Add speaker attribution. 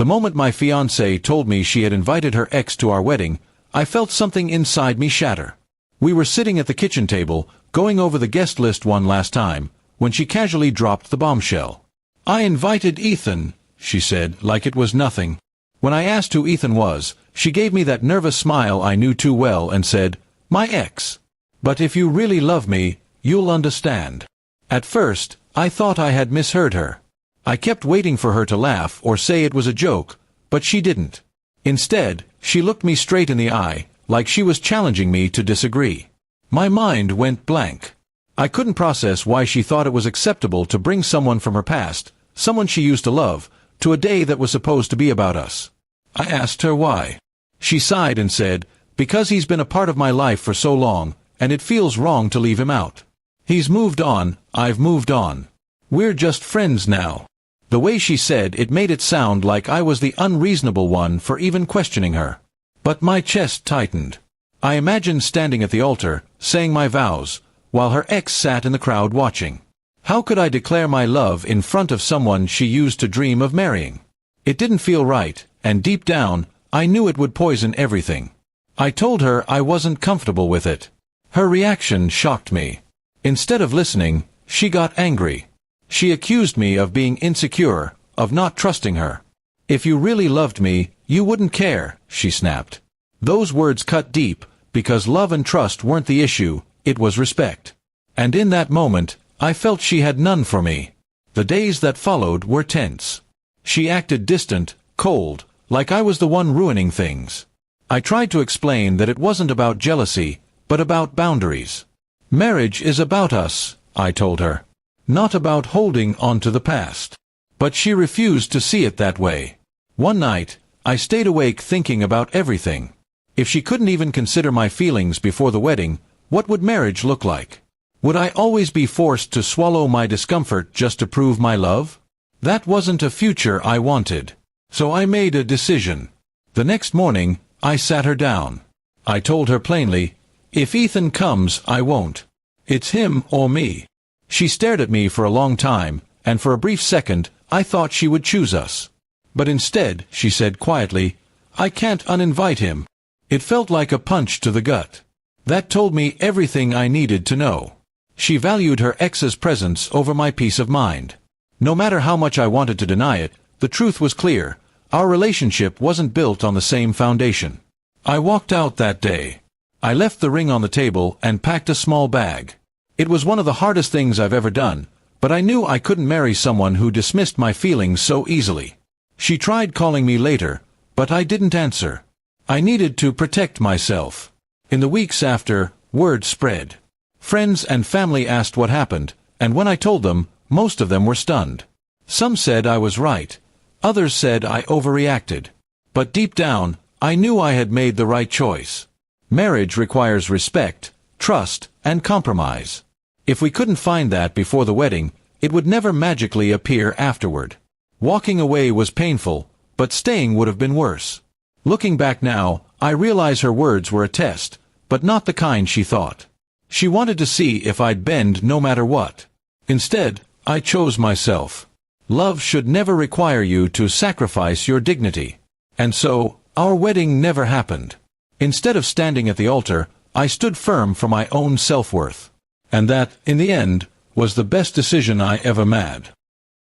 Speaker 1: The moment my fiancée told me she had invited her ex to our wedding, I felt something inside me shatter. We were sitting at the kitchen table, going over the guest list one last time, when she casually dropped the bombshell. "I invited Ethan," she said, like it was nothing. When I asked who Ethan was, she gave me that nervous smile I knew too well and said, "My ex. But if you really love me, you'll understand." At first, I thought I had misheard her. I kept waiting for her to laugh or say it was a joke, but she didn't. Instead, she looked me straight in the eye, like she was challenging me to disagree. My mind went blank. I couldn't process why she thought it was acceptable to bring someone from her past, someone she used to love, to a day that was supposed to be about us. I asked her why. She sighed and said, "Because he's been a part of my life for so long, and it feels wrong to leave him out. He's moved on, I've moved on. We're just friends now." The way she said it made it sound like I was the unreasonable one for even questioning her. But my chest tightened. I imagined standing at the altar, saying my vows, while her ex sat in the crowd watching. How could I declare my love in front of someone she used to dream of marrying? It didn't feel right, and deep down, I knew it would poison everything. I told her I wasn't comfortable with it. Her reaction shocked me. Instead of listening, she got angry. She accused me of being insecure, of not trusting her. "If you really loved me, you wouldn't care," she snapped. Those words cut deep, because love and trust weren't the issue, it was respect. And in that moment, I felt she had none for me. The days that followed were tense. She acted distant, cold, like I was the one ruining things. I tried to explain that it wasn't about jealousy, but about boundaries. "Marriage is about us," I told her. "Not about holding on to the past." But she refused to see it that way. One night, I stayed awake thinking about everything. If she couldn't even consider my feelings before the wedding, what would marriage look like? Would I always be forced to swallow my discomfort just to prove my love? That wasn't a future I wanted. So I made a decision. The next morning, I sat her down. I told her plainly, "If Ethan comes, I won't. It's him or me." She stared at me for a long time, and for a brief second, I thought she would choose us. But instead, she said quietly, "I can't uninvite him." It felt like a punch to the gut. That told me everything I needed to know. She valued her ex's presence over my peace of mind. No matter how much I wanted to deny it, the truth was clear. Our relationship wasn't built on the same foundation. I walked out that day. I left the ring on the table and packed a small bag. It was one of the hardest things I've ever done, but I knew I couldn't marry someone who dismissed my feelings so easily. She tried calling me later, but I didn't answer. I needed to protect myself. In the weeks after, word spread. Friends and family asked what happened, and when I told them, most of them were stunned. Some said I was right. Others said I overreacted. But deep down, I knew I had made the right choice. Marriage requires respect, trust, and compromise. If we couldn't find that before the wedding, it would never magically appear afterward. Walking away was painful, but staying would have been worse. Looking back now, I realize her words were a test, but not the kind she thought. She wanted to see if I'd bend no matter what. Instead, I chose myself. Love should never require you to sacrifice your dignity. And so, our wedding never happened. Instead of standing at the altar, I stood firm for my own self-worth. And that, in the end, was the best decision I ever made.